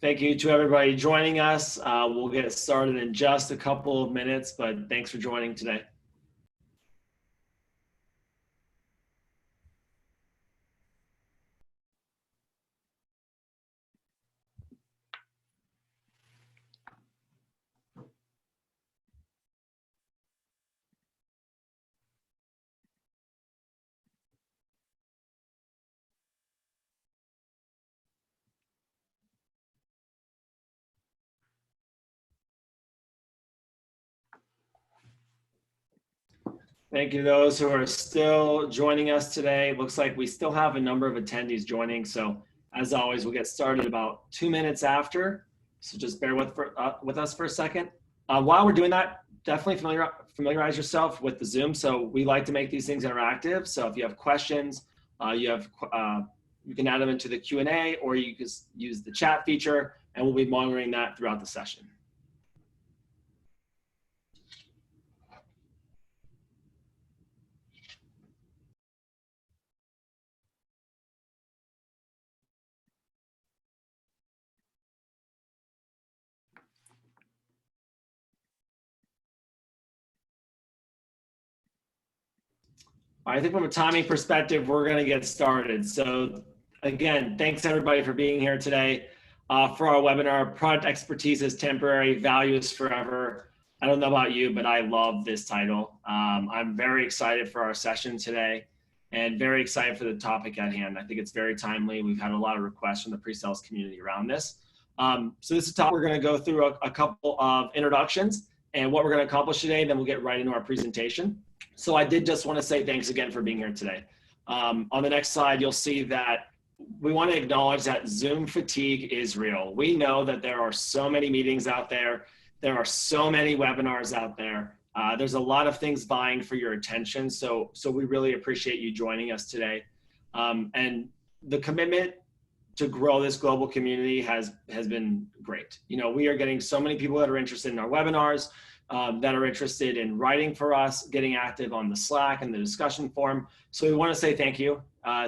Thank you to everybody joining us. We'll get started in just a couple of minutes, but thanks for joining today. Thank you to those who are still joining us today. It looks like we still have a number of attendees joining. So as always, we'll get started about 2 minutes after. So just bear with us for a second. While we're doing that, definitely familiarize yourself with the Zoom. So we like to make these things interactive. So if you have questions, you can add them into the Q&A, or you can use the chat feature, and we'll be monitoring that throughout the session. I think from a timing perspective, we're going to get started. So again, thanks everybody for being here today for our webinar, Product Expertise is Temporary, Value is Forever. I don't know about you, but I love this title. I'm very excited for our session today and very excited for the topic at hand. I think it's very timely. We've had a lot of requests from the pre-sales community around this. So this is we're going to go through a couple of introductions and what we're going to accomplish today, then we'll get right into our presentation. So I did just want to say thanks again for being here today. On the next slide, you'll see that we want to acknowledge that Zoom fatigue is real. We know that there are so many meetings out there. There are so many webinars out there. There's a lot of things vying for your attention. So we really appreciate you joining us today. And the commitment to grow this global community has been great. You know, we are getting so many people that are interested in our webinars, that are interested in writing for us, getting active on the Slack and the discussion forum. So we want to say thank you.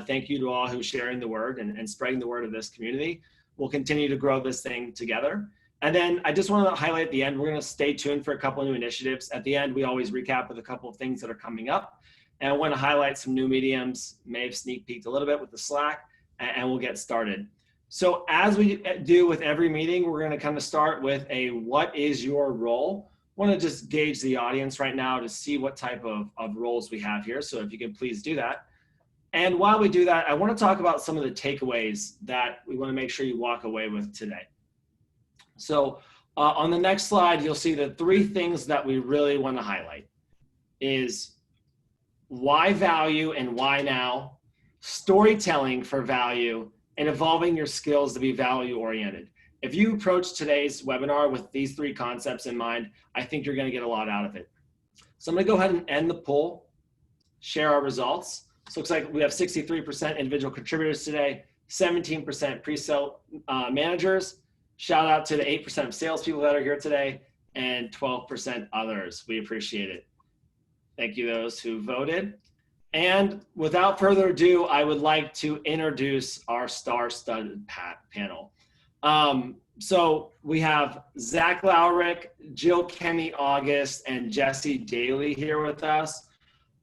Thank you to all who are sharing the word and spreading the word of this community. We'll continue to grow this thing together. And then I just want to highlight at the end, we're going to stay tuned for a couple of new initiatives. At the end, we always recap with a couple of things that are coming up. And I want to highlight some new mediums, may have sneak peeked a little bit with the Slack, and we'll get started. So as we do with every meeting, we're going to kind of start with a what is your role? I want to just gauge the audience right now to see what type of roles we have here. So if you could please do that. And while we do that, I want to talk about some of the takeaways that we want to make sure you walk away with today. So on the next slide, you'll see the 3 things that we really want to highlight is why value and why now, storytelling for value, and evolving your skills to be value oriented. If you approach today's webinar with these 3 concepts in mind, I think you're going to get a lot out of it. So I'm going to go ahead and end the poll, share our results. So it looks like we have 63% individual contributors today, 17% pre-sale managers. Shout out to the 8% of salespeople that are here today, and 12% others. We appreciate it. Thank you those who voted. And without further ado, I would like to introduce our star-studded panel. So we have Zach Lowrick, Jill Kenny August, and Jesse Daly here with us.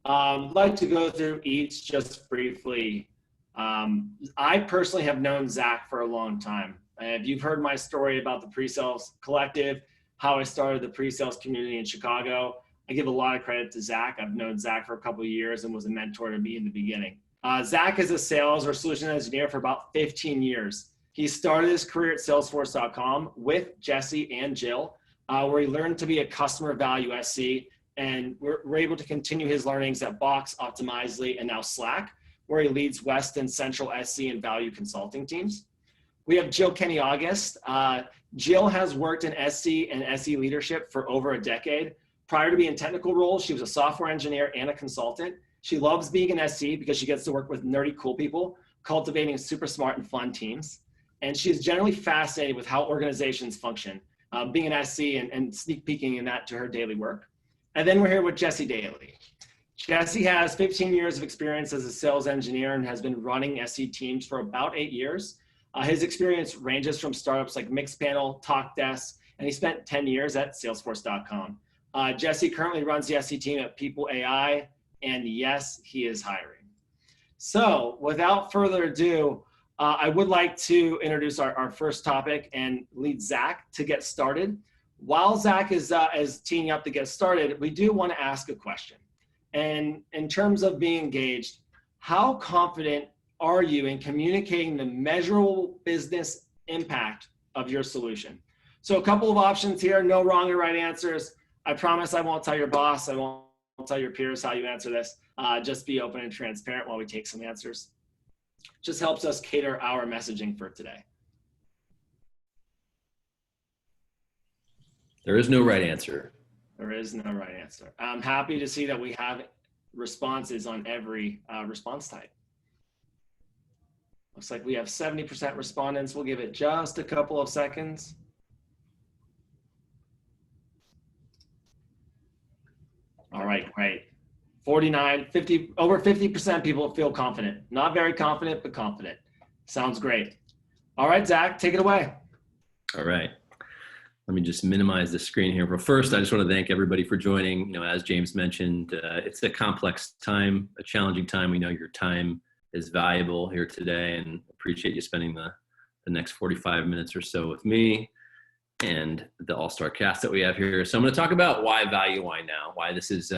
I'd like to go through each just briefly. I personally have known Zach for a long time. If you've heard my story about the PreSales Collective, how I started the pre-sales community in Chicago, I give a lot of credit to Zach. I've known Zach for a couple of years and was a mentor to me in the beginning. Zach is a sales or solution engineer for about 15 years. He started his career at Salesforce.com with Jesse and Jill, where he learned to be a customer value SC, and we're able to continue his learnings at Box, Optimizely, and now Slack, where he leads West and Central SC and value consulting teams. We have Jill Kenny August. Jill has worked in SC and SE leadership for over a decade. Prior to being in technical roles, she was a software engineer and a consultant. She loves being an SC because she gets to work with nerdy cool people, cultivating super smart and fun teams. And she is generally fascinated with how organizations function, being an SC and sneak peeking in that to her daily work. And then we're here with Jesse Daly. Jesse has 15 years of experience as a sales engineer and has been running SC teams for about 8 years. His experience ranges from startups like Mixpanel, TalkDesk, and he spent 10 years at Salesforce.com. Jesse currently runs the SE team at People.ai, and yes, he is hiring. So without further ado, I would like to introduce our first topic and lead Zach to get started. While Zach is teeing up to get started, we do want to ask a question. And in terms of being engaged, how confident are you in communicating the measurable business impact of your solution? So a couple of options here, no wrong or right answers. I promise I won't tell your boss, I won't tell your peers how you answer this. Just be open and transparent while we take some answers. Just helps us cater our messaging for today. There is no right answer. There is no right answer. I'm happy to see that we have responses on every response type. Looks like we have 70% respondents. We'll give it just a couple of seconds. All right, great. 49, 50, over 50% people feel confident. Not very confident, but confident. Sounds great. All right, Zach, take it away. All right. Let me just minimize the screen here. But first, I just want to thank everybody for joining. You know, as James mentioned, it's a complex time, a challenging time. We know your time is valuable here today, and appreciate you spending the next 45 minutes or so with me and the all-star cast that we have here. So I'm going to talk about why value, why now, why this is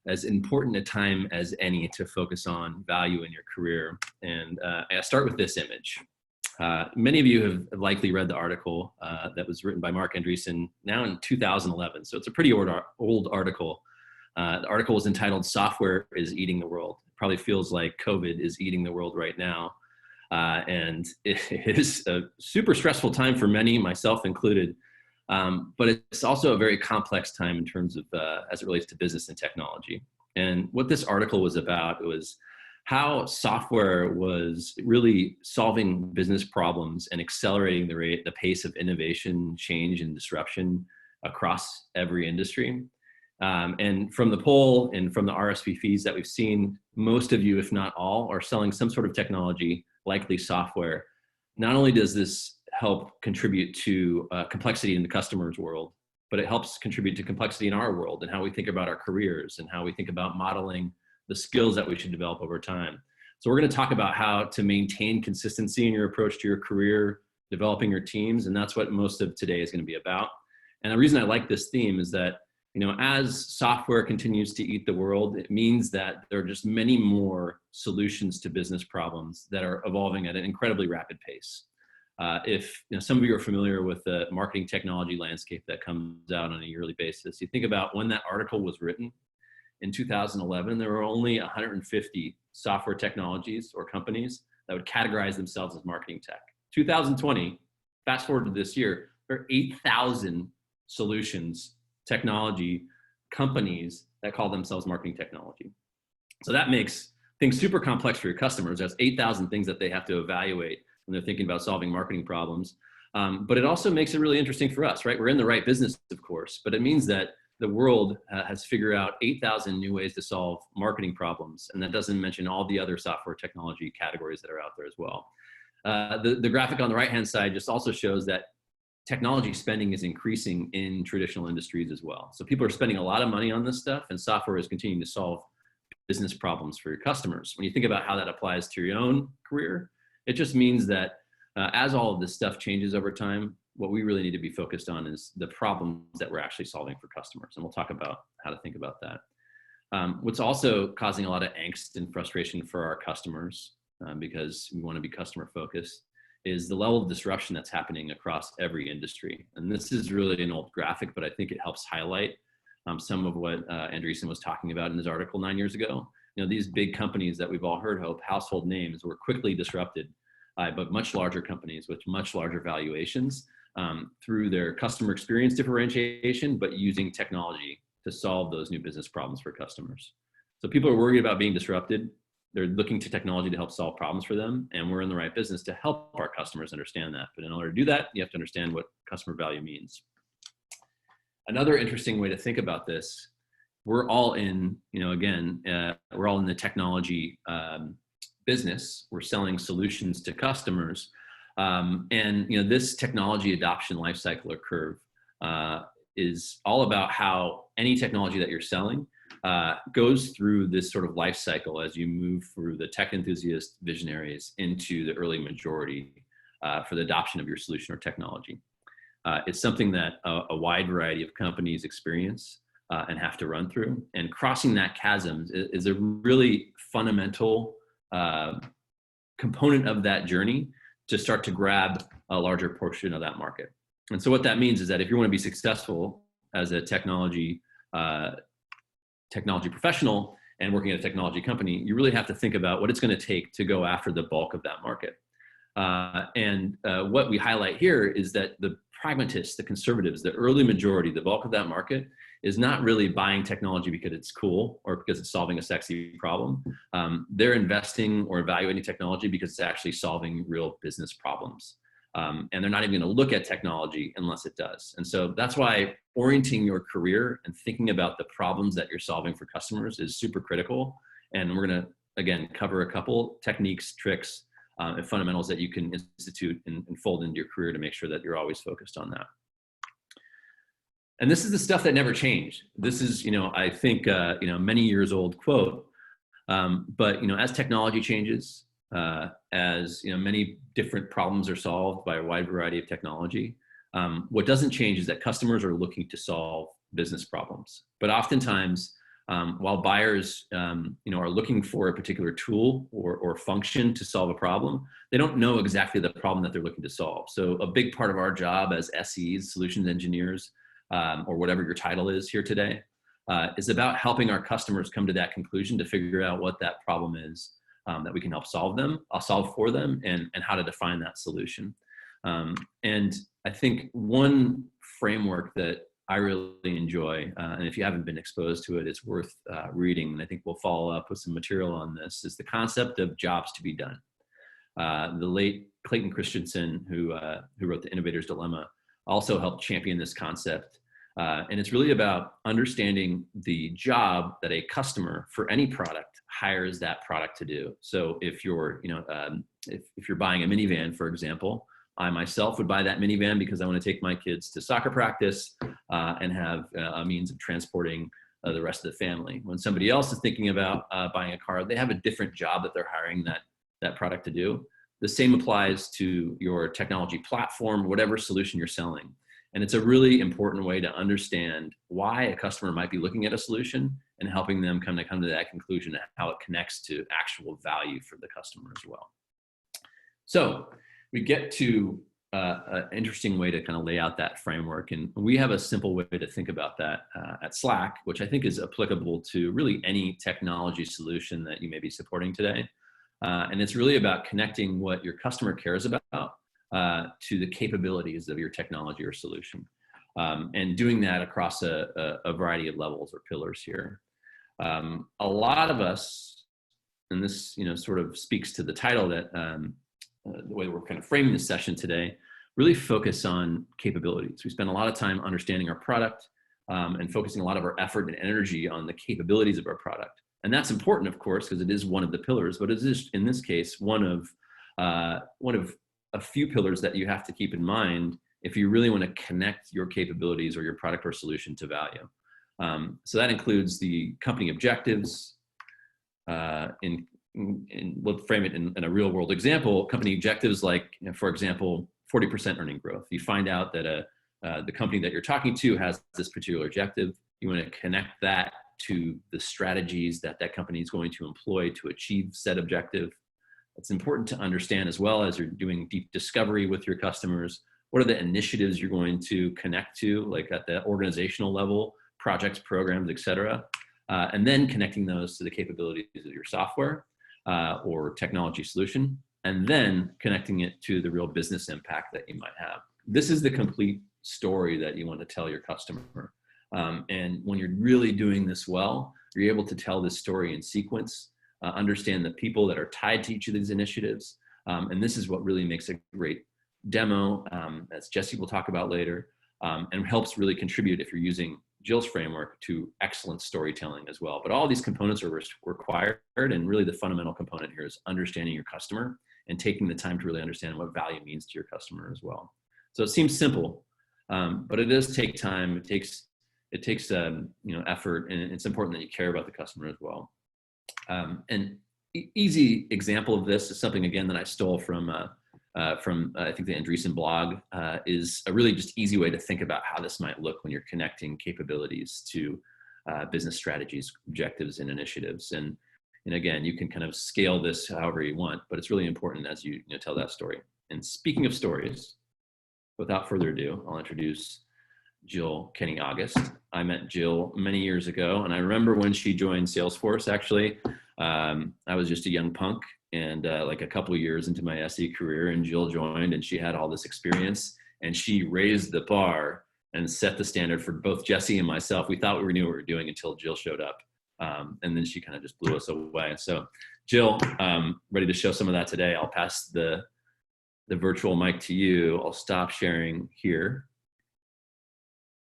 as important a time as any to focus on value in your career. And I start with this image. Many of you have likely read the article that was written by Mark Andreessen now in 2011. So it's a pretty old article. The article was entitled "Software is Eating the World." It probably feels like COVID is eating the world right now. And it is a super stressful time for many, myself included. But it's also a very complex time in terms of as it relates to business and technology. And what this article was about was how software was really solving business problems and accelerating the pace of innovation, change, and disruption across every industry. And from the poll and from the RSP feeds that we've seen, most of you, if not all, are selling some sort of technology, likely software. Not only does this help contribute to complexity in the customer's world, but it helps contribute to complexity in our world and how we think about our careers and how we think about modeling the skills that we should develop over time. So we're going to talk about how to maintain consistency in your approach to your career, developing your teams, and that's what most of today is going to be about. And the reason I like this theme is that, you know, as software continues to eat the world, it means that there are just many more solutions to business problems that are evolving at an incredibly rapid pace. If some of you are familiar with the marketing technology landscape that comes out on a yearly basis, you think about when that article was written in 2011, there were only 150 software technologies or companies that would categorize themselves as marketing tech. 2020, fast forward to this year, there are 8,000 solutions, technology companies that call themselves marketing technology. So that makes things super complex for your customers. That's 8,000 things that they have to evaluate when they're thinking about solving marketing problems. But it also makes it really interesting for us, right? We're in the right business, of course, but it means that the world has figured out 8,000 new ways to solve marketing problems. And that doesn't mention all the other software technology categories that are out there as well. The graphic on the right-hand side just also shows that technology spending is increasing in traditional industries as well. So people are spending a lot of money on this stuff, and software is continuing to solve business problems for your customers. When you think about how that applies to your own career, it just means that as all of this stuff changes over time, what we really need to be focused on is the problems that we're actually solving for customers. And we'll talk about how to think about that. What's also causing a lot of angst and frustration for our customers, because we want to be customer focused, is the level of disruption that's happening across every industry. And this is really an old graphic, but I think it helps highlight some of what Andreessen was talking about in his article 9 years ago. You know, these big companies that we've all heard of, household names, were quickly disrupted by much larger companies with much larger valuations through their customer experience differentiation, but using technology to solve those new business problems for customers. So people are worried about being disrupted. They're looking to technology to help solve problems for them, and we're in the right business to help our customers understand that. But in order to do that, you have to understand what customer value means. Another interesting way to think about this, we're all in, we're all in the technology business. We're selling solutions to customers, And this technology adoption lifecycle or curve is all about how any technology that you're selling goes through this sort of life cycle as you move through the tech enthusiast visionaries into the early majority for the adoption of your solution or technology. It's something that a wide variety of companies experience and have to run through. And crossing that chasm is a really fundamental component of that journey to start to grab a larger portion of that market. And so what that means is that if you want to be successful as a technology professional and working at a technology company, you really have to think about what it's going to take to go after the bulk of that market. And what we highlight here is that the pragmatists, the conservatives, the early majority, the bulk of that market is not really buying technology because it's cool or because it's solving a sexy problem. They're investing or evaluating technology because it's actually solving real business problems. And they're not even going to look at technology unless it does. And so that's why orienting your career and thinking about the problems that you're solving for customers is super critical. And we're going to, again, cover a couple techniques, tricks, and fundamentals that you can institute and fold into your career to make sure that you're always focused on that. And this is the stuff that never changed. This is, I think, many years old quote. But as technology changes, as many different problems are solved by a wide variety of technology, what doesn't change is that customers are looking to solve business problems. But oftentimes, while buyers are looking for a particular tool or function to solve a problem, they don't know exactly the problem that they're looking to solve. So a big part of our job as SEs, solutions engineers, or whatever your title is here today, is about helping our customers come to that conclusion to figure out what that problem is that we can help solve for them, and how to define that solution. And I think one framework that I really enjoy, and if you haven't been exposed to it, it's worth reading, and I think we'll follow up with some material on this, is the concept of jobs to be done. The late Clayton Christensen, who wrote The Innovator's Dilemma, also helped champion this concept. And it's really about understanding the job that a customer for any product hires that product to do. So if you're, if you're buying a minivan, for example, I myself would buy that minivan because I want to take my kids to soccer practice and have a means of transporting the rest of the family. When somebody else is thinking about buying a car, they have a different job that they're hiring that product to do. The same applies to your technology platform, whatever solution you're selling. And it's a really important way to understand why a customer might be looking at a solution and helping them come to that conclusion and how it connects to actual value for the customer as well. So we get to an interesting way to kind of lay out that framework. And we have a simple way to think about that at Slack, which I think is applicable to really any technology solution that you may be supporting today. And it's really about connecting what your customer cares about to the capabilities of your technology or solution, and doing that across a variety of levels or pillars here. A lot of us, and this sort of speaks to the title that the way we're kind of framing this session today, really focus on capabilities. We spend a lot of time understanding our product and focusing a lot of our effort and energy on the capabilities of our product. And that's important, of course, because it is one of the pillars, but it is, in this case, one of a few pillars that you have to keep in mind if you really want to connect your capabilities or your product or solution to value. So that includes the company objectives. We'll frame it in a real world example. Company objectives like, for example, 40% earning growth. You find out that the company that you're talking to has this particular objective. You want to connect that to the strategies that company is going to employ to achieve said objective. It's important to understand, as well as you're doing deep discovery with your customers, what are the initiatives you're going to connect to, like at the organizational level, projects, programs, et cetera, and then connecting those to the capabilities of your software or technology solution, and then connecting it to the real business impact that you might have. This is the complete story that you want to tell your customer. And when you're really doing this well, you're able to tell this story in sequence, understand the people that are tied to each of these initiatives. And this is what really makes a great demo, as Jesse will talk about later, and helps really contribute, if you're using Jill's framework, to excellent storytelling as well. But all these components are required, and really the fundamental component here is understanding your customer and taking the time to really understand what value means to your customer as well. So it seems simple, but it does take time. It takes effort, and it's important that you care about the customer as well. And easy example of this is something, again, that I stole from I think the Andreessen blog, is a really just easy way to think about how this might look when you're connecting capabilities to business strategies, objectives, and initiatives. And again, you can kind of scale this however you want, but it's really important as you tell that story. And speaking of stories, without further ado, I'll introduce Jill Kenny August. I met Jill many years ago, and I remember when she joined Salesforce, actually. I was just a young punk, and like a couple of years into my SE career, and Jill joined, and she had all this experience, and she raised the bar and set the standard for both Jesse and myself. We thought we knew what we were doing until Jill showed up, and then she kind of just blew us away. So Jill, ready to show some of that today. I'll pass the virtual mic to you. I'll stop sharing here.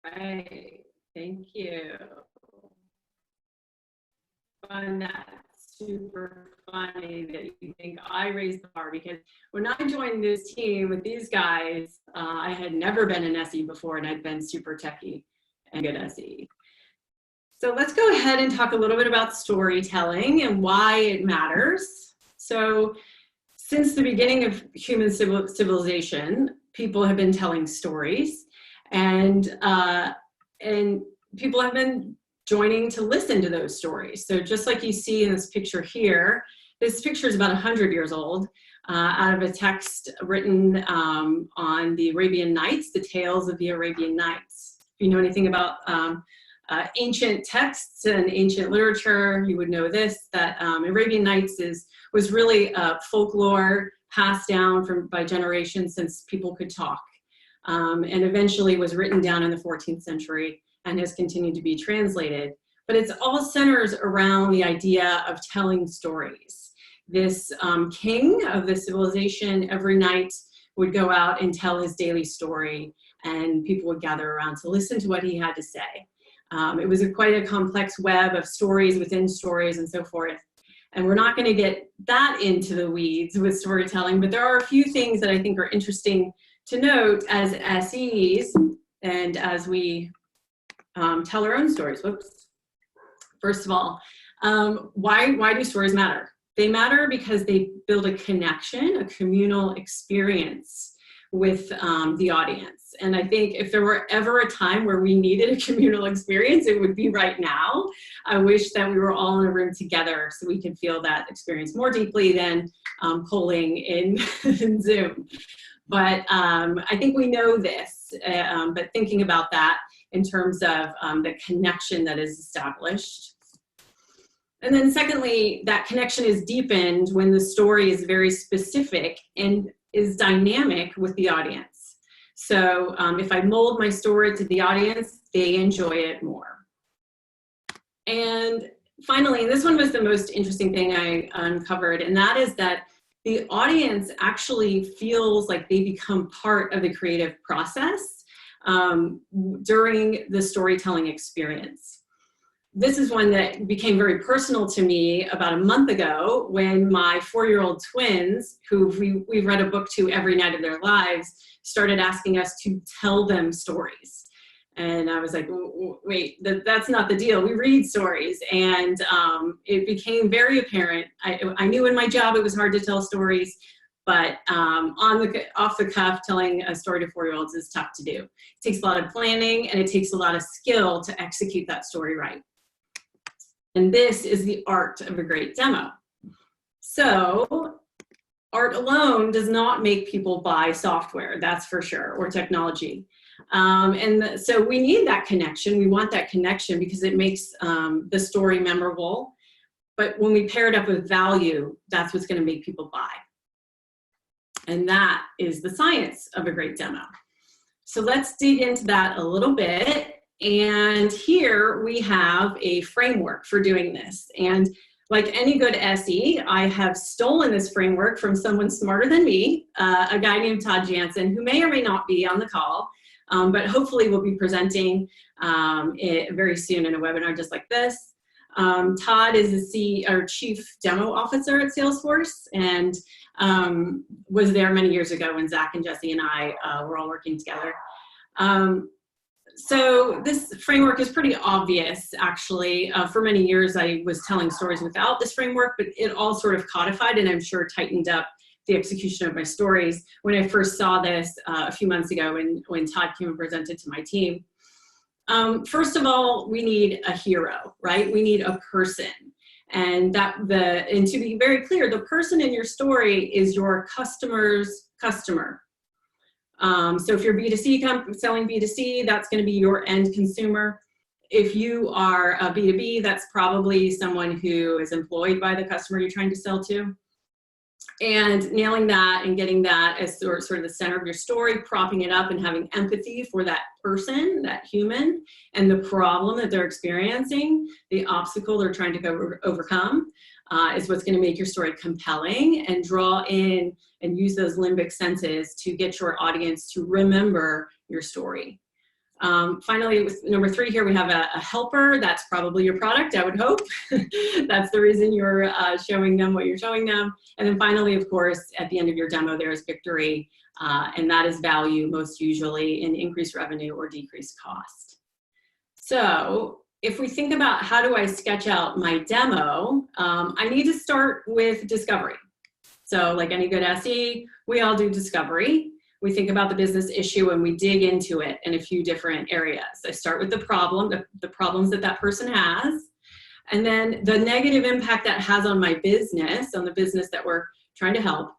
Right, thank you. Find that super funny that you think I raised the bar, because when I joined this team with these guys, I had never been an SE before, and I'd been super techie and good SE. So let's go ahead and talk a little bit about storytelling and why it matters. So since the beginning of human civilization, people have been telling stories, and people have been joining to listen to those stories. So just like you see in this picture here, this picture is about 100 years old, out of a text written on the Arabian Nights, the tales of the Arabian Nights. If you know anything about ancient texts and ancient literature, you would know this, that Arabian Nights was really folklore passed down by generations since people could talk, and eventually was written down in the 14th century and has continued to be translated. But it's all centers around the idea of telling stories. This king of the civilization every night would go out and tell his daily story, and people would gather around to listen to what he had to say. It was quite a complex web of stories within stories and so forth. And we're not going to get that into the weeds with storytelling, but there are a few things that I think are interesting to note as SEs and as we tell our own stories. Whoops. First of all, why do stories matter? They matter because they build a connection, a communal experience with the audience. And I think if there were ever a time where we needed a communal experience, it would be right now. I wish that we were all in a room together so we could feel that experience more deeply than polling in Zoom. But I think we know this, but thinking about that in terms of the connection that is established. And then secondly, that connection is deepened when the story is very specific and is dynamic with the audience. So if I mold my story to the audience, they enjoy it more. And finally, this one was the most interesting thing I uncovered, and that is that the audience actually feels like they become part of the creative process during the storytelling experience. This is one that became very personal to me about a month ago when my 4-year-old twins, who we've read a book to every night of their lives, started asking us to tell them stories. And I was like, wait, that's not the deal. We read stories. And it became very apparent. I knew in my job it was hard to tell stories, but off the cuff, telling a story to 4-year-olds is tough to do. It takes a lot of planning, and it takes a lot of skill to execute that story right. And this is the art of a great demo. So art alone does not make people buy software, that's for sure, or technology. So we need that connection. We want that connection because it makes the story memorable. But when we pair it up with value, that's what's going to make people buy. And that is the science of a great demo. So let's dig into that a little bit. And here we have a framework for doing this. And like any good SE, I have stolen this framework from someone smarter than me, a guy named Todd Jansen, who may or may not be on the call, but hopefully will be presenting very soon in a webinar just like this. Todd is our Chief Demo Officer at Salesforce, and was there many years ago when Zach and Jesse and I were all working together. So this framework is pretty obvious, actually. For many years, I was telling stories without this framework, but it all sort of codified and I'm sure tightened up the execution of my stories. When I first saw this a few months ago when Todd came and presented to my team. First of all, we need a hero, right? We need a person. And to be very clear, the person in your story is your customer's customer. So if you're B2C selling B2C, that's going to be your end consumer. If you are a B2B, that's probably someone who is employed by the customer you're trying to sell to. And nailing that and getting that as sort of the center of your story, propping it up and having empathy for that person, that human, and the problem that they're experiencing, the obstacle they're trying to overcome, is what's going to make your story compelling and draw in and use those limbic senses to get your audience to remember your story. Finally, with number 3 here, we have a helper. That's probably your product, I would hope. That's the reason you're showing them what you're showing them. And then finally, of course, at the end of your demo, there's victory, and that is value most usually in increased revenue or decreased cost. So if we think about how do I sketch out my demo, I need to start with discovery. So like any good SE, we all do discovery. We think about the business issue and we dig into it in a few different areas. I start with the problem, the problems that person has, and then the negative impact that has on my business, on the business that we're trying to help,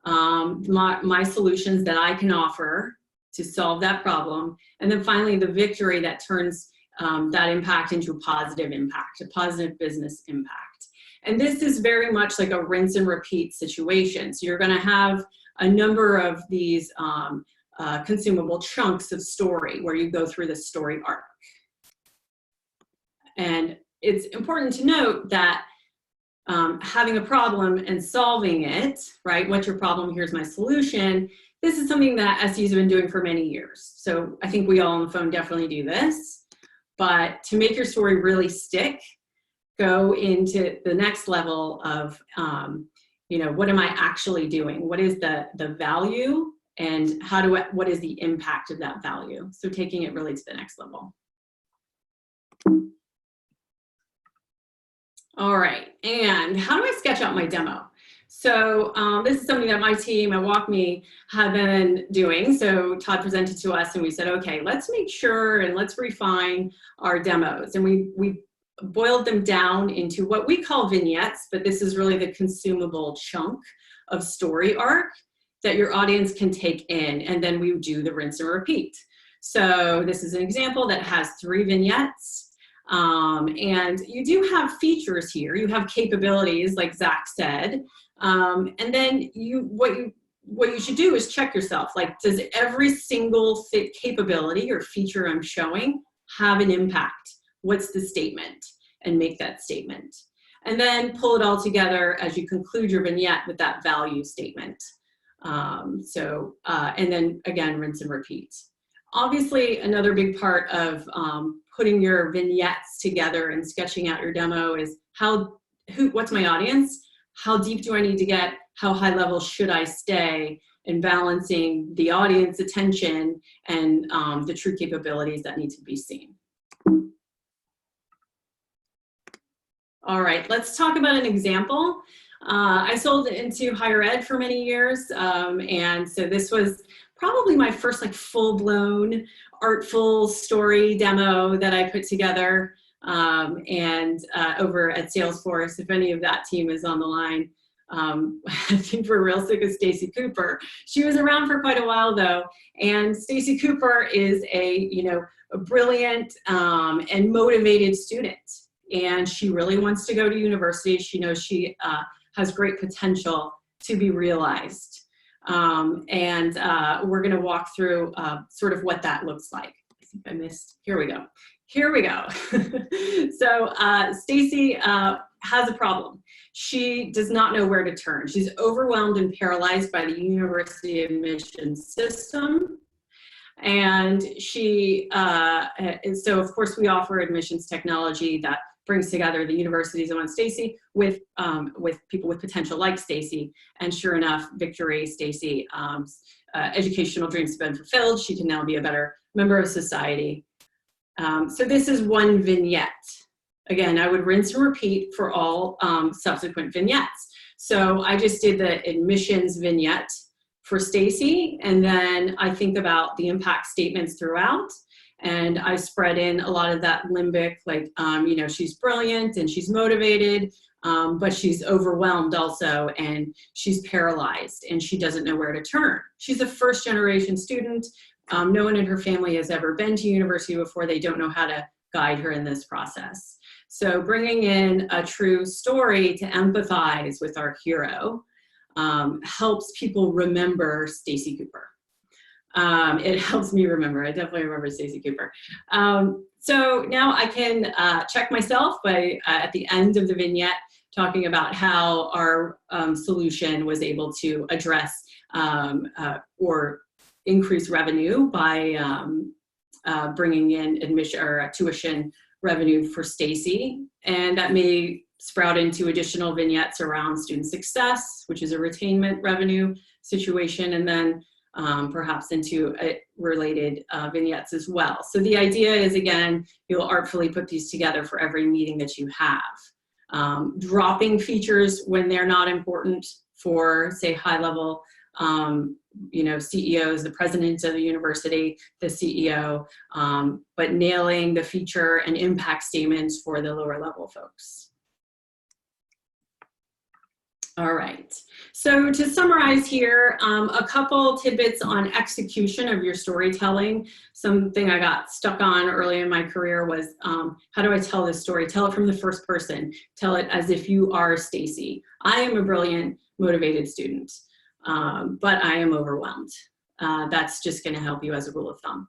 my solutions that I can offer to solve that problem, and then finally the victory that turns that impact into a positive impact, a positive business impact. And this is very much like a rinse and repeat situation. So you're going to have a number of these consumable chunks of story where you go through the story arc. And it's important to note that having a problem and solving it, right? What's your problem? Here's my solution. This is something that SEs have been doing for many years. So I think we all on the phone definitely do this. But to make your story really stick, go into the next level of what am I actually doing? What is the value, and what is the impact of that value? So taking it really to the next level. All right, and how do I sketch out my demo? So this is something that my team at WalkMe have been doing. So Todd presented to us and we said, okay, let's make sure and let's refine our demos. And we boiled them down into what we call vignettes, but this is really the consumable chunk of story arc that your audience can take in, and then we do the rinse and repeat. So this is an example that has 3 vignettes, and you do have features here. You have capabilities, like Zach said, and then what you should do is check yourself. Like, does every single capability or feature I'm showing have an impact? What's the statement? And make that statement. And then pull it all together as you conclude your vignette with that value statement. And then again, rinse and repeat. Obviously, another big part of putting your vignettes together and sketching out your demo is what's my audience? How deep do I need to get? How high level should I stay? And balancing the audience attention and the true capabilities that need to be seen. All right, let's talk about an example. I sold into higher ed for many years, and so this was probably my first full-blown artful story demo that I put together, and over at Salesforce. If any of that team is on the line, I think we're real sick of Stacy Cooper. She was around for quite a while though, and Stacy Cooper is a brilliant and motivated student. And she really wants to go to university. She knows she has great potential to be realized. And we're going to walk through sort of what that looks like. I think I missed. Here we go. So Stacy has a problem. She does not know where to turn. She's overwhelmed and paralyzed by the university admissions system. And so of course we offer admissions technology that brings together the universities that want Stacy with people with potential like Stacy. And sure enough, victory, Stacy, educational dreams have been fulfilled. She can now be a better member of society. So this is one vignette. Again, I would rinse and repeat for all subsequent vignettes. So I just did the admissions vignette for Stacy, and then I think about the impact statements throughout, and I spread in a lot of that limbic, like, she's brilliant and she's motivated, but she's overwhelmed also, and she's paralyzed and she doesn't know where to turn. She's a first generation student. No one in her family has ever been to university before. They don't know how to guide her in this process. So bringing in a true story to empathize with our hero helps people remember Stacy Cooper. It helps me remember. I definitely remember Stacy Cooper. So now I can check myself by at the end of the vignette talking about how our solution was able to address or increase revenue by bringing in admission or tuition revenue for Stacy, and that may sprout into additional vignettes around student success, which is a retainment revenue situation, and then perhaps into related vignettes as well. So the idea is, again, you'll artfully put these together for every meeting that you have. Dropping features when they're not important for, say, high level CEOs, the president of the university, the CEO, but nailing the feature and impact statements for the lower level folks. All right, so to summarize here, a couple tidbits on execution of your storytelling. Something I got stuck on early in my career was, how do I tell this story? Tell it from the first person. Tell it as if you are Stacy. I am a brilliant, motivated student, but I am overwhelmed. That's just gonna help you as a rule of thumb.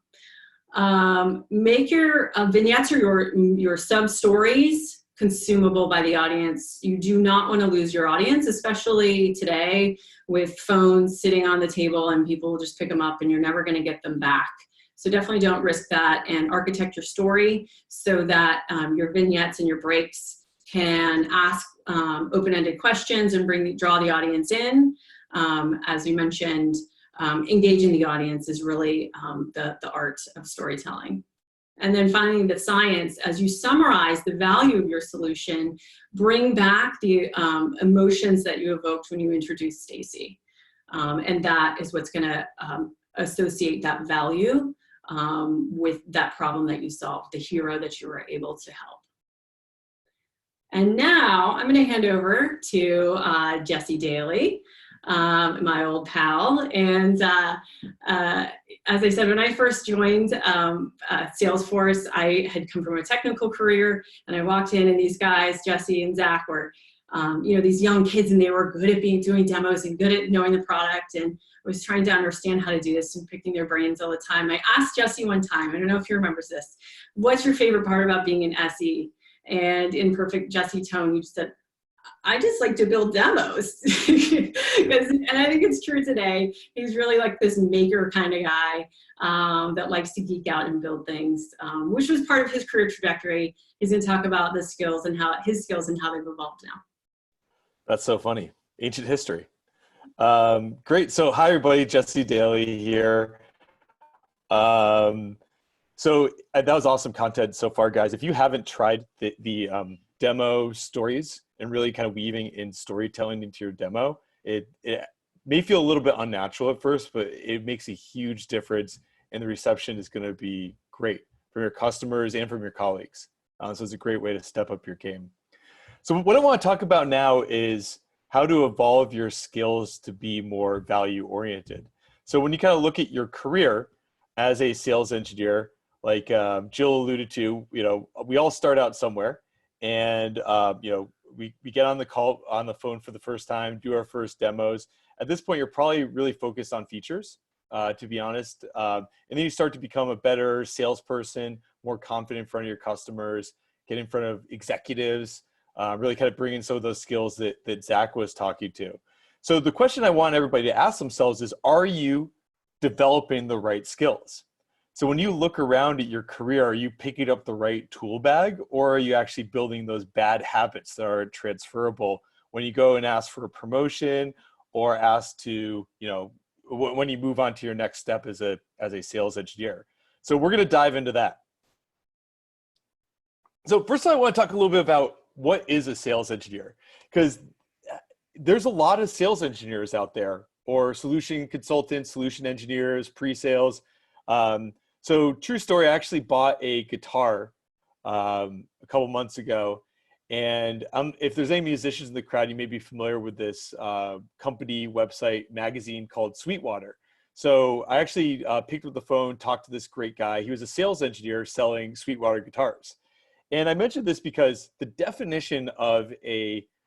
Make your vignettes or your sub-stories consumable by the audience. You do not want to lose your audience, especially today with phones sitting on the table and people just pick them up and you're never going to get them back. So definitely don't risk that, and architect your story so that your vignettes and your breaks can ask open-ended questions and draw the audience in. As we mentioned, engaging the audience is really the art of storytelling. And then finding the science, as you summarize the value of your solution, bring back the emotions that you evoked when you introduced Stacy. And that is what's gonna associate that value with that problem that you solved, the hero that you were able to help. And now I'm gonna hand over to Jesse Daly, my old pal. And as I said, when I first joined Salesforce, I had come from a technical career, and I walked in and these guys, Jesse and Zach, were these young kids, and they were good at doing demos and good at knowing the product, and I was trying to understand how to do this and picking their brains all the time. I asked Jesse one time, I don't know if he remembers this, what's your favorite part about being an SE? And in perfect Jesse tone, he just said, I just like to build demos. And I think it's true today. He's really like this maker kind of guy that likes to geek out and build things, which was part of his career trajectory. He's going to talk about the skills and how his skills and how they've evolved now. That's so funny. Ancient history. Great. So hi, everybody. Jesse Daly here. So that was awesome content so far, guys. If you haven't tried the demo stories and really kind of weaving in storytelling into your demo, it may feel a little bit unnatural at first, but it makes a huge difference, and the reception is going to be great from your customers and from your colleagues. So it's a great way to step up your game. So what I want to talk about now is how to evolve your skills to be more value oriented. So when you kind of look at your career as a sales engineer, like Jill alluded to, we all start out somewhere, and we get on the phone for the first time, do our first demos. At this point, you're probably really focused on features, to be honest. And then you start to become a better salesperson, more confident in front of your customers, get in front of executives, really kind of bring in some of those skills that Zach was talking to. So the question I want everybody to ask themselves is, are you developing the right skills? So when you look around at your career, are you picking up the right tool bag, or are you actually building those bad habits that are transferable when you go and ask for a promotion or ask to, when you move on to your next step as a sales engineer? So we're going to dive into that. So first I want to talk a little bit about what is a sales engineer, because there's a lot of sales engineers out there, or solution consultants, solution engineers, pre-sales. So true story, I actually bought a guitar a couple months ago. And if there's any musicians in the crowd, you may be familiar with this company website magazine called Sweetwater. So I actually picked up the phone, talked to this great guy. He was a sales engineer selling Sweetwater guitars. And I mentioned this because the definition of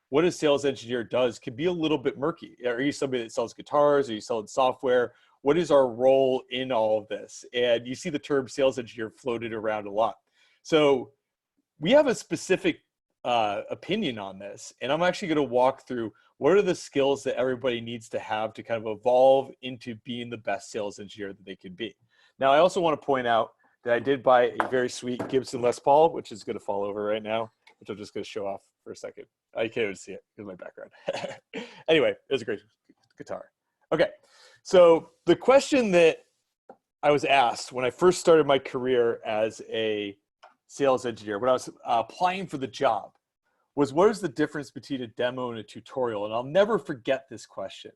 what a sales engineer does can be a little bit murky. Are you somebody that sells guitars? Are you selling software? What is our role in all of this? And you see the term sales engineer floated around a lot. So we have a specific opinion on this, and I'm actually going to walk through what are the skills that everybody needs to have to kind of evolve into being the best sales engineer that they can be. Now, I also want to point out that I did buy a very sweet Gibson Les Paul, which is going to fall over right now, which I'm just going to show off for a second. I can't even see it in my background. Anyway, it was a great guitar. Okay, so the question that I was asked when I first started my career as a sales engineer, when I was applying for the job, was what is the difference between a demo and a tutorial? And I'll never forget this question.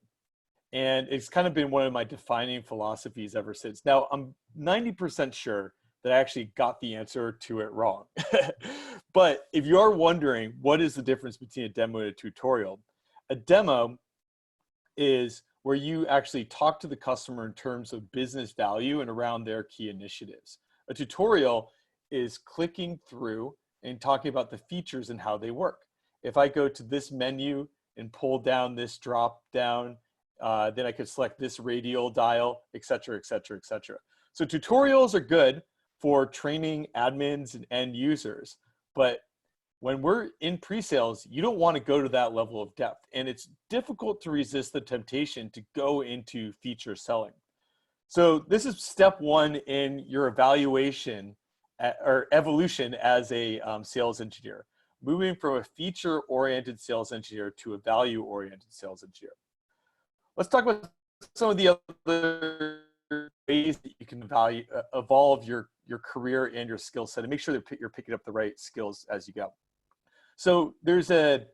And it's kind of been one of my defining philosophies ever since. Now, I'm 90% sure that I actually got the answer to it wrong. But if you are wondering what is the difference between a demo and a tutorial, a demo is where you actually talk to the customer in terms of business value and around their key initiatives. A tutorial is clicking through and talking about the features and how they work. If I go to this menu and pull down this drop down, then I could select this radial dial, et cetera, et cetera, et cetera. So tutorials are good for training admins and end users, but when we're in pre-sales, you don't want to go to that level of depth, and it's difficult to resist the temptation to go into feature selling. So this is step one in your evaluation or evolution as a sales engineer, moving from a feature-oriented sales engineer to a value-oriented sales engineer. Let's talk about some of the other ways that you can evolve your career and your skill set, and make sure that you're picking up the right skills as you go. So there's a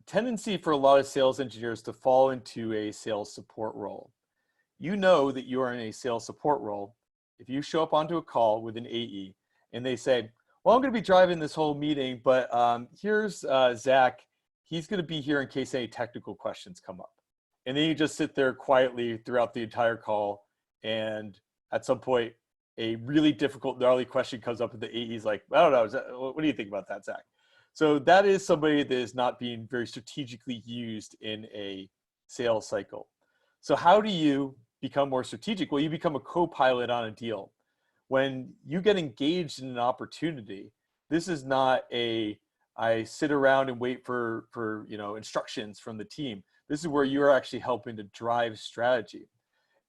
tendency for a lot of sales engineers to fall into a sales support role. You know that you are in a sales support role if you show up onto a call with an AE and they say, well, I'm going to be driving this whole meeting, but here's Zach. He's going to be here in case any technical questions come up. And then you just sit there quietly throughout the entire call. And at some point, a really difficult, gnarly question comes up and the AE's like, I don't know, what do you think about that, Zach? So that is somebody that is not being very strategically used in a sales cycle. So how do you become more strategic? Well, you become a co-pilot on a deal. When you get engaged in an opportunity, this is not I sit around and wait for instructions from the team. This is where you're actually helping to drive strategy.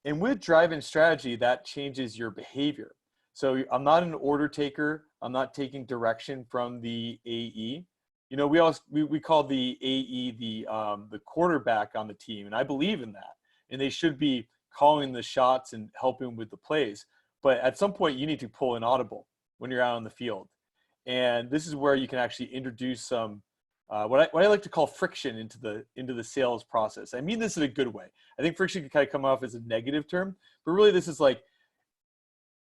And with driving strategy, that changes your behavior. So I'm not an order taker. I'm not taking direction from the AE. We call the AE the quarterback on the team, and I believe in that. And they should be calling the shots and helping with the plays. But at some point, you need to pull an audible when you're out on the field. And this is where you can actually introduce some what I like to call friction into the sales process. I mean this in a good way. I think friction can kind of come off as a negative term, but really this is like,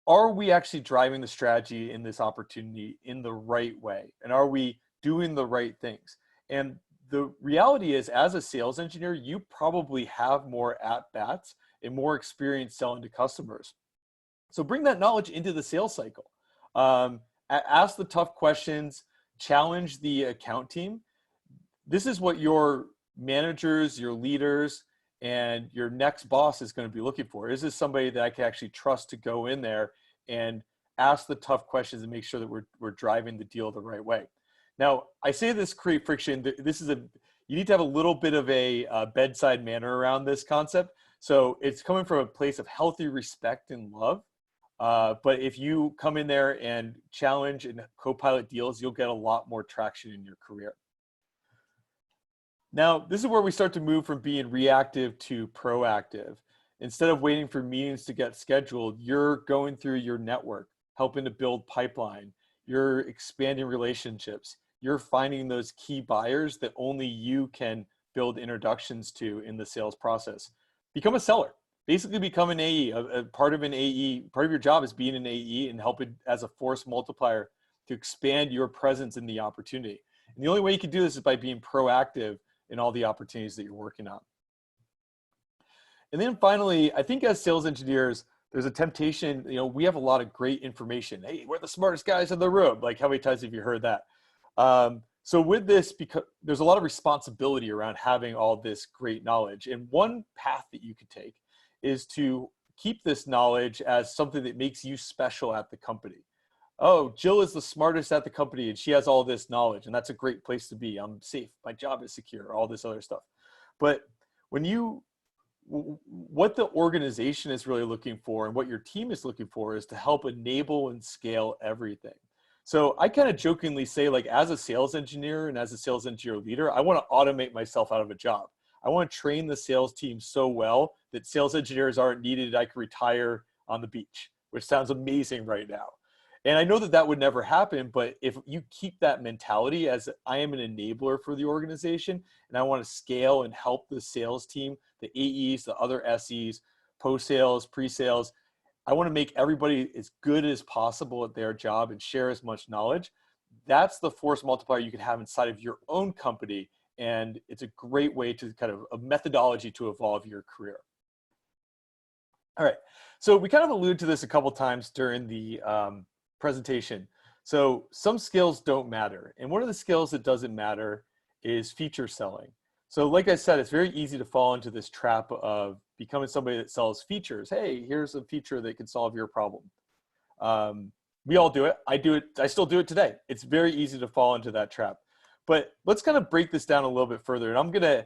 are we actually driving the strategy in this opportunity in the right way? And are we doing the right things? And the reality is, as a sales engineer, you probably have more at-bats and more experience selling to customers. So bring that knowledge into the sales cycle. Ask the tough questions, challenge the account team. This is what your managers, your leaders, and your next boss is going to be looking for. Is this somebody that I can actually trust to go in there and ask the tough questions and make sure that we're driving the deal the right way? Now, I say this create friction. You need to have a little bit of a bedside manner around this concept. So it's coming from a place of healthy respect and love. But if you come in there and challenge and co-pilot deals, you'll get a lot more traction in your career. Now, this is where we start to move from being reactive to proactive. Instead of waiting for meetings to get scheduled, you're going through your network, helping to build pipeline. You're expanding relationships. You're finding those key buyers that only you can build introductions to in the sales process. Become a seller. Basically become an AE. A part of an AE, part of your job is being an AE and helping as a force multiplier to expand your presence in the opportunity. And the only way you can do this is by being proactive in all the opportunities that you're working on. And then finally, I think as sales engineers, there's a temptation, we have a lot of great information. Hey, we're the smartest guys in the room. Like, how many times have you heard that? So with this, because there's a lot of responsibility around having all this great knowledge. And one path that you could take is to keep this knowledge as something that makes you special at the company. Oh, Jill is the smartest at the company and she has all this knowledge, and that's a great place to be. I'm safe, my job is secure, all this other stuff. But what the organization is really looking for and what your team is looking for is to help enable and scale everything. So I kind of jokingly say, like, as a sales engineer and as a sales engineer leader, I want to automate myself out of a job. I want to train the sales team so well that sales engineers aren't needed. I can retire on the beach, which sounds amazing right now. And I know that that would never happen, but if you keep that mentality as I am an enabler for the organization and I want to scale and help the sales team, the AEs, the other SEs, post-sales, pre-sales, I want to make everybody as good as possible at their job and share as much knowledge. That's the force multiplier you can have inside of your own company. And it's a great way to kind of a methodology to evolve your career. All right. So we kind of alluded to this a couple times during the presentation. So some skills don't matter. And one of the skills that doesn't matter is feature selling. So like I said, it's very easy to fall into this trap of becoming somebody that sells features. Hey, here's a feature that can solve your problem. We all do it. I do it. I still do it today. It's very easy to fall into that trap. But let's kind of break this down a little bit further. And I'm going to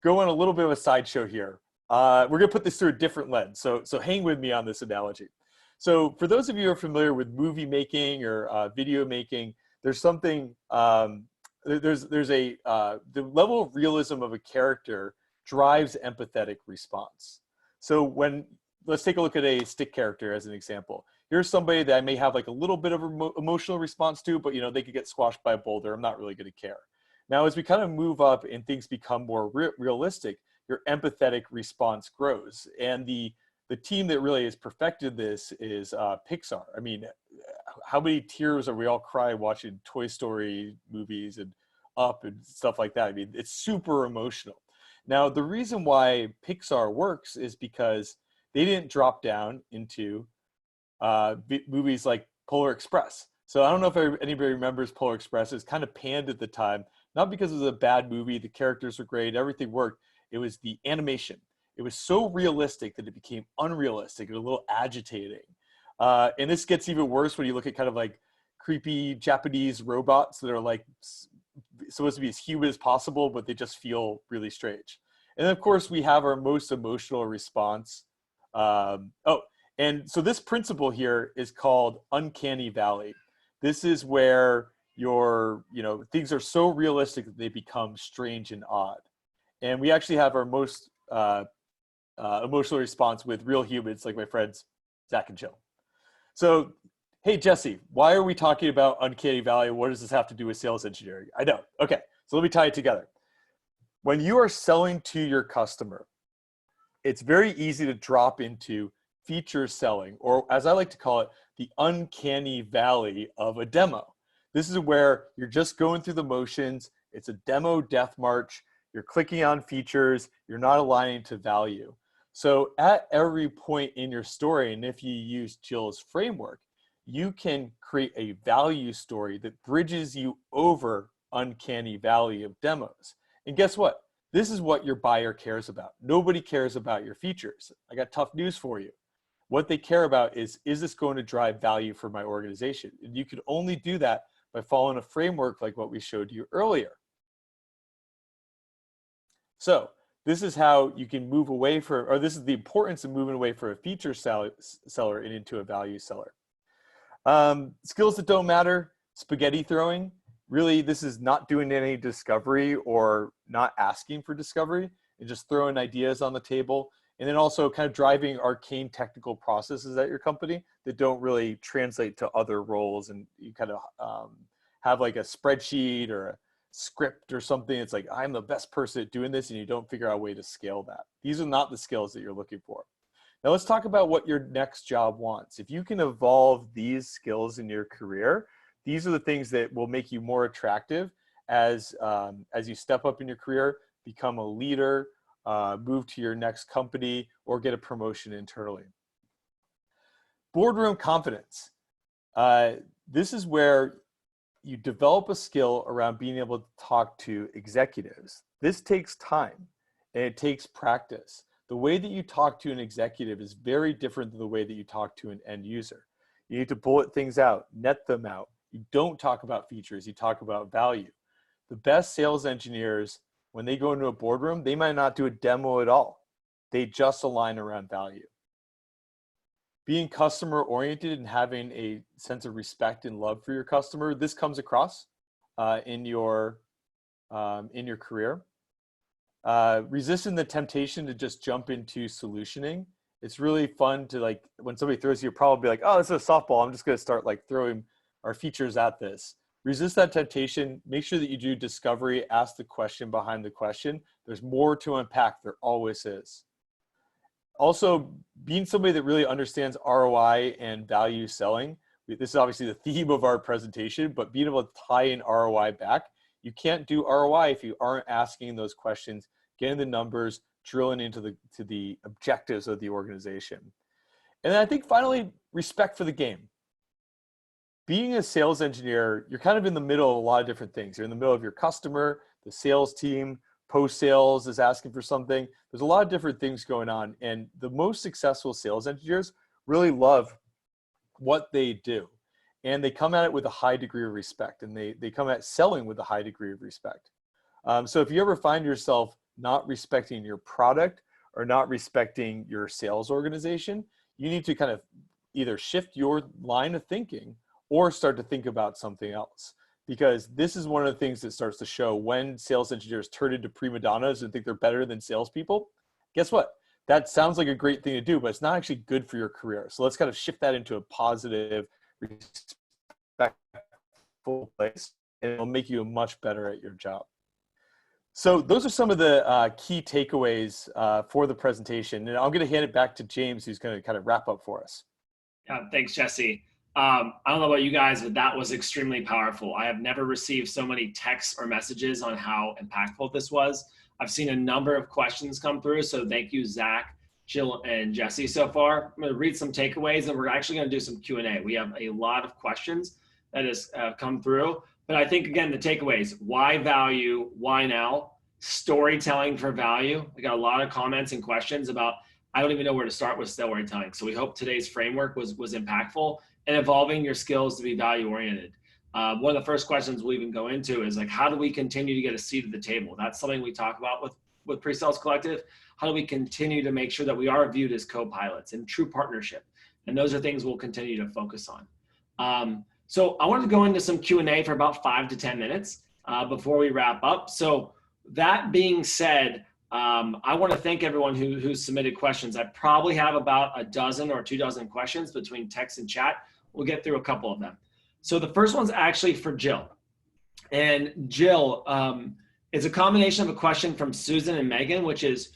go on a little bit of a sideshow here. We're going to put this through a different lens. So hang with me on this analogy. So for those of you who are familiar with movie making or video making, there's something, the level of realism of a character drives empathetic response. So let's take a look at a stick character as an example. Here's somebody that I may have like a little bit of emotional response to, but they could get squashed by a boulder. I'm not really going to care. Now, as we kind of move up and things become more realistic, your empathetic response grows. And the team that really has perfected this is Pixar. I mean, how many tears are we all cry watching Toy Story movies and Up and stuff like that? I mean, it's super emotional. Now, the reason why Pixar works is because they didn't drop down into movies like Polar Express. So I don't know if anybody remembers Polar Express. It was kind of panned at the time, not because it was a bad movie. The characters were great. Everything worked. It was the animation. It was so realistic that it became unrealistic and a little agitating. And this gets even worse when you look at kind of like creepy Japanese robots that are like supposed to be as human as possible, but they just feel really strange. And then of course we have our most emotional response. And so this principle here is called Uncanny Valley. This is where things are so realistic that they become strange and odd. And we actually have our most emotional response with real humans, like my friends, Zach and Jill. So, hey, Jesse, why are we talking about Uncanny Valley? What does this have to do with sales engineering? I know. Okay, so let me tie it together. When you are selling to your customer, it's very easy to drop into feature selling, or as I like to call it, the uncanny valley of a demo. This is where you're just going through the motions. It's a demo death march. You're clicking on features. You're not aligning to value. So at every point in your story, and if you use Jill's framework, you can create a value story that bridges you over uncanny valley of demos. And guess what? This is what your buyer cares about. Nobody cares about your features. I got tough news for you. What they care about is this going to drive value for my organization? And you can only do that by following a framework like what we showed you earlier. So this is how you can move away or this is the importance of moving away from a feature seller and into a value seller. Skills that don't matter, spaghetti throwing. Really, this is not doing any discovery or not asking for discovery and just throwing ideas on the table. And then also kind of driving arcane technical processes at your company that don't really translate to other roles. And you kind of have like a spreadsheet or a script or something. It's like, I'm the best person at doing this, and you don't figure out a way to scale that. These are not the skills that you're looking for. Now let's talk about what your next job wants. If you can evolve these skills in your career, these are the things that will make you more attractive as you step up in your career, become a leader, move to your next company, or get a promotion internally. Boardroom confidence. This is where you develop a skill around being able to talk to executives. This takes time and it takes practice. The way that you talk to an executive is very different than the way that you talk to an end user. You need to bullet things out, net them out. You don't talk about features, you talk about value. The best sales engineers, when they go into a boardroom, they might not do a demo at all. They just align around value. Being customer oriented and having a sense of respect and love for your customer, this comes across in your career. Resisting the temptation to just jump into solutioning. It's really fun to, like, when somebody throws you a problem, be like, oh, this is a softball. I'm just going to start like throwing our features at this. Resist that temptation. Make sure that you do discovery, ask the question behind the question. There's more to unpack. There always is. Also, being somebody that really understands ROI and value selling. This is obviously the theme of our presentation, but being able to tie in ROI back. You can't do ROI if you aren't asking those questions, getting the numbers, drilling into the objectives of the organization. And then I think finally, respect for the game. Being a sales engineer, you're kind of in the middle of a lot of different things. You're in the middle of your customer, the sales team, post-sales is asking for something. There's a lot of different things going on. And the most successful sales engineers really love what they do. And they come at it with a high degree of respect, and they come at selling with a high degree of respect. So if you ever find yourself not respecting your product or not respecting your sales organization, you need to kind of either shift your line of thinking or start to think about something else. Because this is one of the things that starts to show when sales engineers turn into prima donnas and think they're better than salespeople. Guess what? That sounds like a great thing to do, but it's not actually good for your career. So let's kind of shift that into a positive, respectful place, and it'll make you much better at your job. So those are some of the key takeaways for the presentation. And I'm going to hand it back to James, who's going to kind of wrap up for us. Yeah, thanks, Jesse. I don't know about you guys, but that was extremely powerful. I have never received so many texts or messages on how impactful this was. I've seen a number of questions come through. So thank you, Zach, Jill, and Jesse so far. I'm going to read some takeaways, and we're actually going to do some Q&A. We have a lot of questions that has come through. But I think, again, the takeaways: why value, why now, storytelling for value. I got a lot of comments and questions about, I don't even know where to start with storytelling. So we hope today's framework was impactful, and evolving your skills to be value oriented. One of the first questions we'll even go into is like, how do we continue to get a seat at the table? That's something we talk about with PreSales Collective. How do we continue to make sure that we are viewed as co-pilots in true partnership? And those are things we'll continue to focus on. So I wanted to go into some Q&A for about 5 to 10 minutes before we wrap up. So that being said, I want to thank everyone who submitted questions. I probably have about a dozen or 24 questions between text and chat. We'll get through a couple of them. So the first one's actually for Jill. And Jill, it's a combination of a question from Susan and Megan, which is,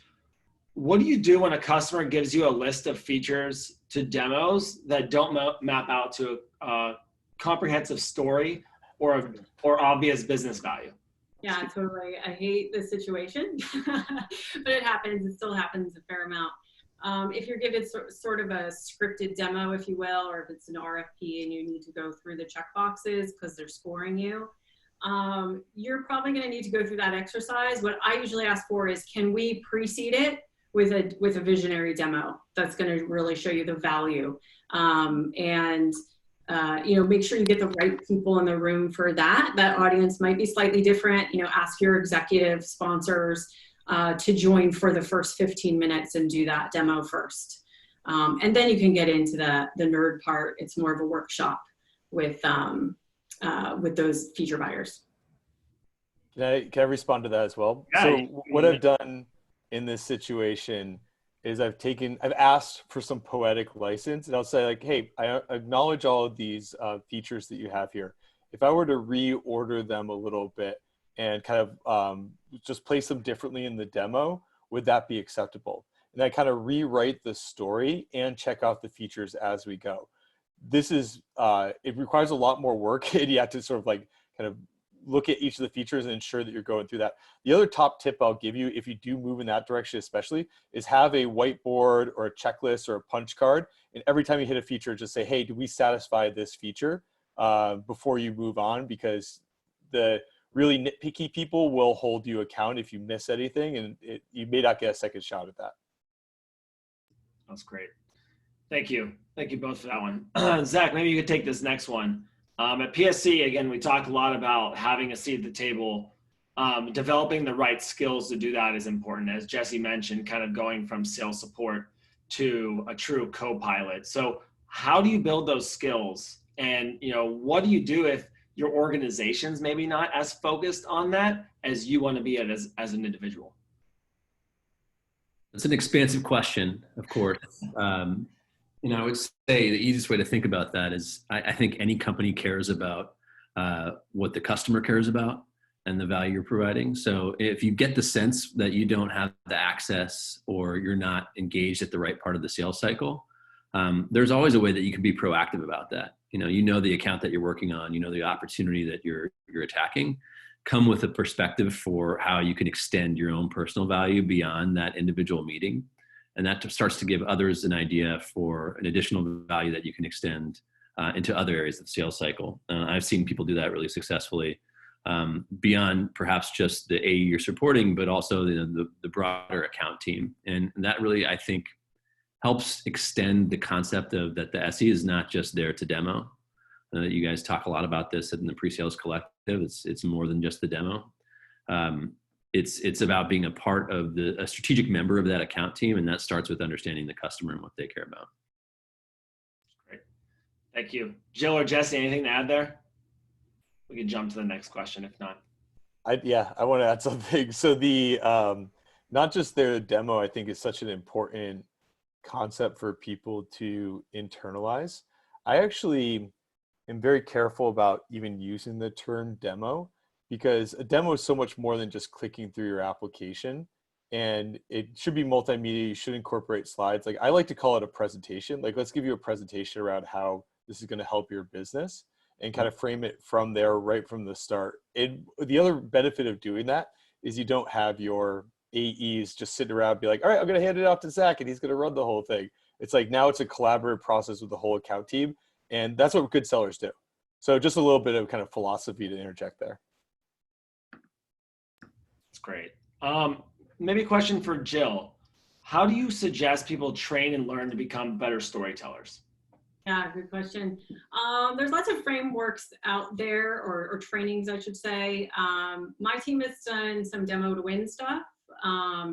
what do you do when a customer gives you a list of features to demos that don't map out to a comprehensive story or obvious business value? Yeah, totally. I hate this situation, but it happens. It still happens a fair amount. If you're given sort of a scripted demo, if you will, or if it's an RFP and you need to go through the checkboxes because they're scoring you, you're probably going to need to go through that exercise. What I usually ask for is, can we precede it with a visionary demo that's going to really show you the value, make sure you get the right people in the room for that. That audience might be slightly different. Ask your executive sponsors to join for the first 15 minutes and do that demo first. And then you can get into the nerd part. It's more of a workshop with those feature buyers. Can I respond to that as well? Yeah, So what I've done in this situation is I've asked for some poetic license, and I'll say like, hey, I acknowledge all of these features that you have here. If I were to reorder them a little bit and kind of just place them differently in the demo, would that be acceptable? And I kind of rewrite the story and check out the features as we go. This is, it requires a lot more work, and you have to sort of like kind of look at each of the features and ensure that you're going through that. The other top tip I'll give you, if you do move in that direction especially, is have a whiteboard or a checklist or a punch card. And every time you hit a feature, just say, hey, do we satisfy this feature before you move on? Because the really nitpicky people will hold you account if you miss anything, and you may not get a second shot at that. That's great. Thank you. Thank you both for that one. Zach, maybe you could take this next one. At PSC, again, we talk a lot about having a seat at the table. Developing the right skills to do that is important. As Jesse mentioned, kind of going from sales support to a true co-pilot. So how do you build those skills? And, what do you do if your organization's maybe not as focused on that as you want to be as an individual? It's an expansive question, of course. I would say the easiest way to think about that is I think any company cares about what the customer cares about and the value you're providing. So if you get the sense that you don't have the access or you're not engaged at the right part of the sales cycle, there's always a way that you can be proactive about that. You know the account that you're working on, the opportunity that you're attacking. Come with a perspective for how you can extend your own personal value beyond that individual meeting. And that starts to give others an idea for an additional value that you can extend into other areas of the sales cycle. I've seen people do that really successfully beyond perhaps just the AE you're supporting, but also the broader account team. And that really, I think, helps extend the concept of that the SE is not just there to demo. You guys talk a lot about this in the PreSales Collective. It's more than just the demo. It's about being a part of a strategic member of that account team, and that starts with understanding the customer and what they care about. Great. Thank you. Jill or Jesse, anything to add there? We can jump to the next question if not. I want to add something. So the not just their demo, I think, is such an important concept for people to internalize. I actually am very careful about even using the term demo, because a demo is so much more than just clicking through your application, and it should be multimedia. You should incorporate slides. Like, I like to call it a presentation. Like, let's give you a presentation around how this is going to help your business and kind of frame it from there right from the start. And the other benefit of doing that is you don't have your AEs just sitting around and be like, all right, I'm going to hand it off to Zach and he's going to run the whole thing. It's like, now it's a collaborative process with the whole account team. And that's what good sellers do. So just a little bit of kind of philosophy to interject there. That's great. Maybe a question for Jill. How do you suggest people train and learn to become better storytellers? Yeah, good question. There's lots of frameworks out there, or trainings, I should say. My team has done some demo to win stuff.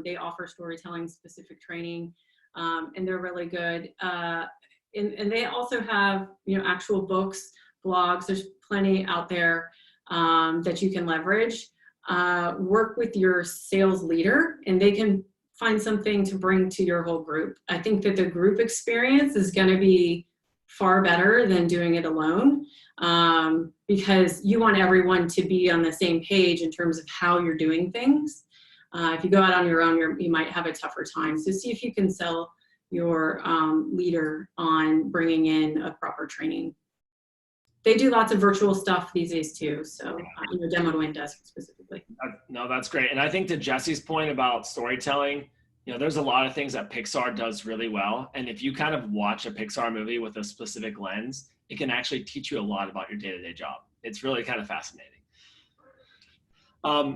They offer storytelling specific training, and they're really good. And they also have, actual books, blogs. There's plenty out there that you can leverage. Work with your sales leader, and they can find something to bring to your whole group. I think that the group experience is going to be far better than doing it alone, because you want everyone to be on the same page in terms of how you're doing things. If you go out on your own, you might have a tougher time. So see if you can sell your leader on bringing in a proper training. They do lots of virtual stuff these days too. So Demo to Win does specifically. No, that's great. And I think to Jesse's point about storytelling, there's a lot of things that Pixar does really well. And if you kind of watch a Pixar movie with a specific lens, it can actually teach you a lot about your day-to-day job. It's really kind of fascinating.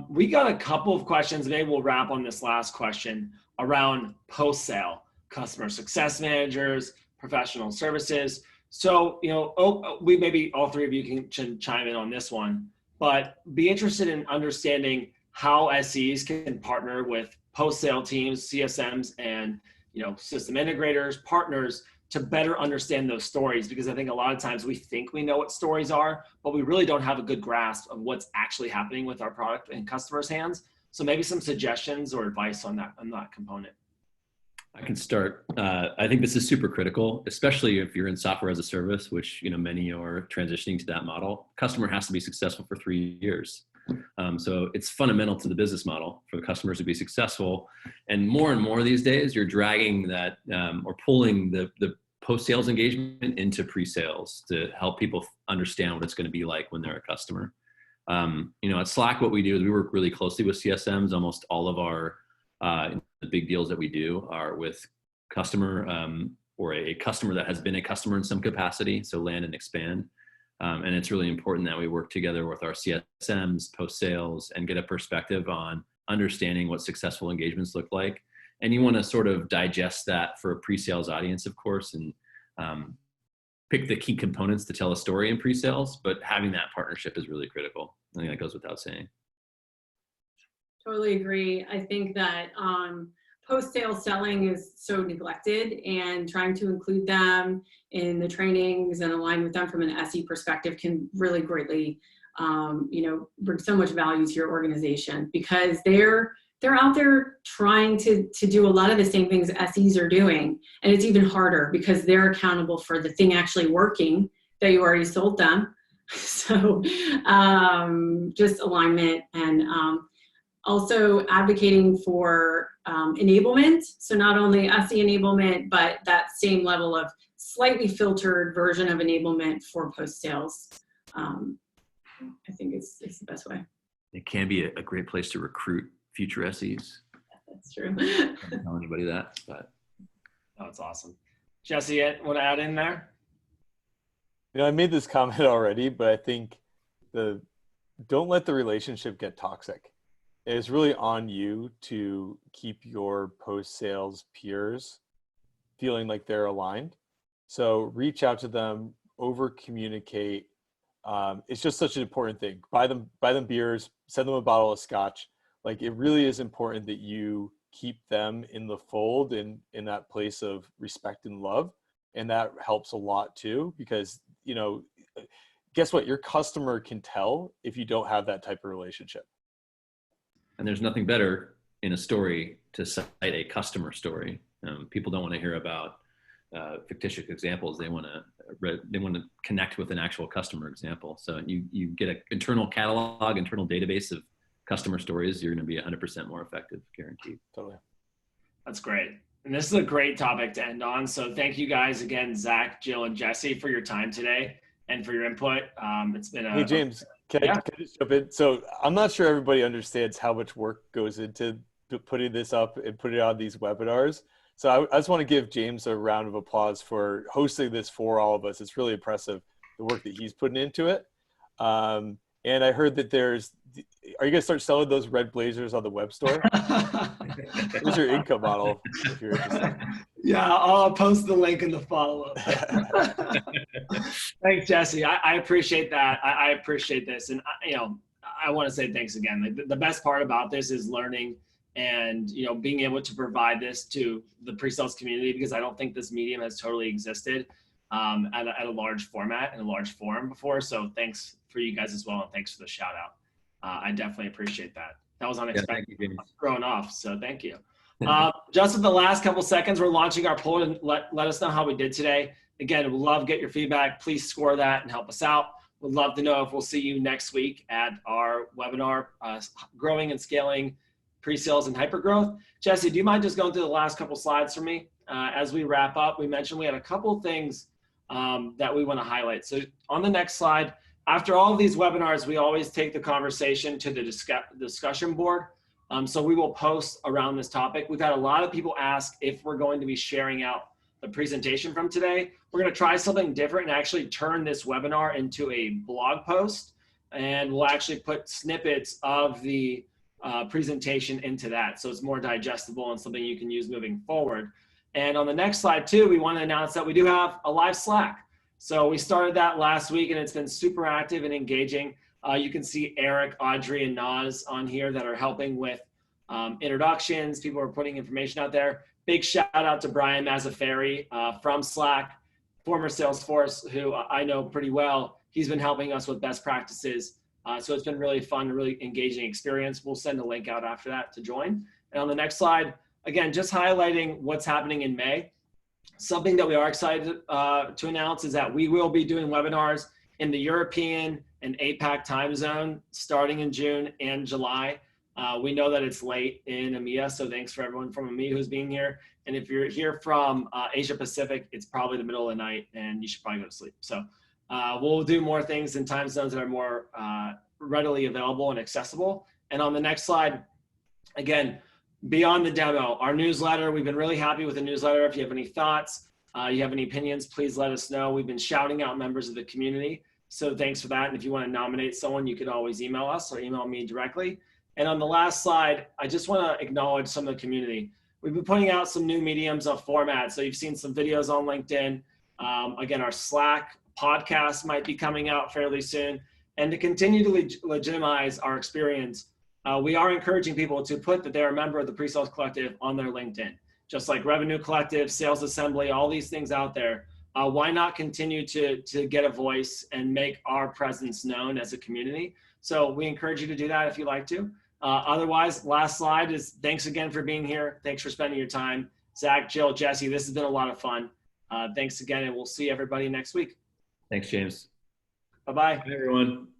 We got a couple of questions. Maybe we'll wrap on this last question around post-sale, customer success managers, professional services. So, we maybe all three of you can chime in on this one, but be interested in understanding how SEs can partner with post-sale teams, CSMs, and system integrators, partners, to better understand those stories. Because I think a lot of times we think we know what stories are, but we really don't have a good grasp of what's actually happening with our product in customers' hands. So maybe some suggestions or advice on that component. I can start. I think this is super critical, especially if you're in software as a service, which many are transitioning to that model. Customer has to be successful for 3 years. So it's fundamental to the business model for the customers to be successful. And more these days, you're dragging that or pulling the post-sales engagement into pre-sales to help people understand what it's going to be like when they're a customer. At Slack, what we do is we work really closely with CSMs. Almost all of our the big deals that we do are with customer or a customer that has been a customer in some capacity, so land and expand. And it's really important that we work together with our CSMs, post-sales, and get a perspective on understanding what successful engagements look like. And you want to sort of digest that for a pre-sales audience, of course, and pick the key components to tell a story in pre-sales, but having that partnership is really critical. I think that goes without saying. Totally agree. I think that post-sale selling is so neglected, and trying to include them in the trainings and align with them from an SE perspective can really greatly, bring so much value to your organization, because they're out there trying to do a lot of the same things SEs are doing. And it's even harder because they're accountable for the thing actually working that you already sold them. So just alignment, and also advocating for enablement. So not only SE enablement, but that same level of slightly filtered version of enablement for post-sales. I think it's the best way. It can be a great place to recruit future SEs. That's true. I don't tell anybody that, but. Oh, that's awesome. Jesse, want to add in there? I made this comment already, but I think don't let the relationship get toxic. It's really on you to keep your post-sales peers feeling like they're aligned. So reach out to them, over communicate. It's just such an important thing. Buy them beers, send them a bottle of scotch. Like, it really is important that you keep them in the fold and in that place of respect and love. And that helps a lot too, because, guess what? Your customer can tell if you don't have that type of relationship. And there's nothing better in a story to cite a customer story. People don't want to hear about fictitious examples. They want to connect with an actual customer example. So you get an internal catalog, internal database of customer stories. You're going to be 100% more effective, guaranteed. Totally. That's great. And this is a great topic to end on. So thank you guys again, Zach, Jill, and Jesse, for your time today and for your input. It's been Hey, James, can I just jump in? So I'm not sure everybody understands how much work goes into putting this up and putting it on these webinars. So I just want to give James a round of applause for hosting this for all of us. It's really impressive, the work that he's putting into it. And I heard that are you going to start selling those red blazers on the web store? Where's your income model, if you're interested? Yeah, I'll post the link in the follow-up. Thanks, Jesse. I appreciate that. I appreciate this. And, I want to say thanks again. Like, the best part about this is learning and, being able to provide this to the pre-sales community, because I don't think this medium has totally existed at a large format and a large forum before. So thanks for you guys as well. And thanks for the shout out. I definitely appreciate that. That was unexpected. Yeah, thank you, Growing off. So thank you. Just in the last couple seconds, we're launching our poll, and let us know how we did today. Again, we'd love to get your feedback. Please score that and help us out. We'd love to know if we'll see you next week at our webinar, Growing and Scaling Pre-Sales and Hypergrowth. Jesse, do you mind just going through the last couple slides for me? As we wrap up, we mentioned we had a couple things that we want to highlight. So on the next slide, after all of these webinars, we always take the conversation to the discussion board. So we will post around this topic. We've had a lot of people ask if we're going to be sharing out the presentation from today. We're going to try something different and actually turn this webinar into a blog post. And we'll actually put snippets of the presentation into that. So it's more digestible and something you can use moving forward. And on the next slide too, we want to announce that we do have a live Slack. So we started that last week and it's been super active and engaging. You can see Eric, Audrey, and Naz on here that are helping with introductions. People are putting information out there. Big shout out to Brian Mazzaferri from Slack, former Salesforce, who I know pretty well. He's been helping us with best practices. So it's been really fun, really engaging experience. We'll send a link out after that to join. And on the next slide, again, just highlighting what's happening in May. Something that we are excited to announce is that we will be doing webinars in the European and APAC time zone starting in June and July. We know that it's late in EMEA, so thanks for everyone from EMEA who's being here. And if you're here from Asia Pacific, it's probably the middle of the night and you should probably go to sleep. So we'll do more things in time zones that are more readily available and accessible. And on the next slide, again, beyond the demo, our newsletter, we've been really happy with the newsletter. If you have any thoughts, you have any opinions, please let us know. We've been shouting out members of the community. So thanks for that. And if you want to nominate someone, you can always email us or email me directly. And on the last slide, I just want to acknowledge some of the community. We've been putting out some new mediums of format. So you've seen some videos on LinkedIn. Again, our Slack podcast might be coming out fairly soon. And to continue to legitimize our experience, we are encouraging people to put that they're a member of the PreSales Collective on their LinkedIn. Just like Revenue Collective, Sales Assembly, all these things out there. Why not continue to get a voice and make our presence known as a community? So we encourage you to do that if you like to. Otherwise, last slide is thanks again for being here. Thanks for spending your time. Zach, Jill, Jesse, this has been a lot of fun. Thanks again, and we'll see everybody next week. Thanks, James. Bye-bye. Bye, everyone.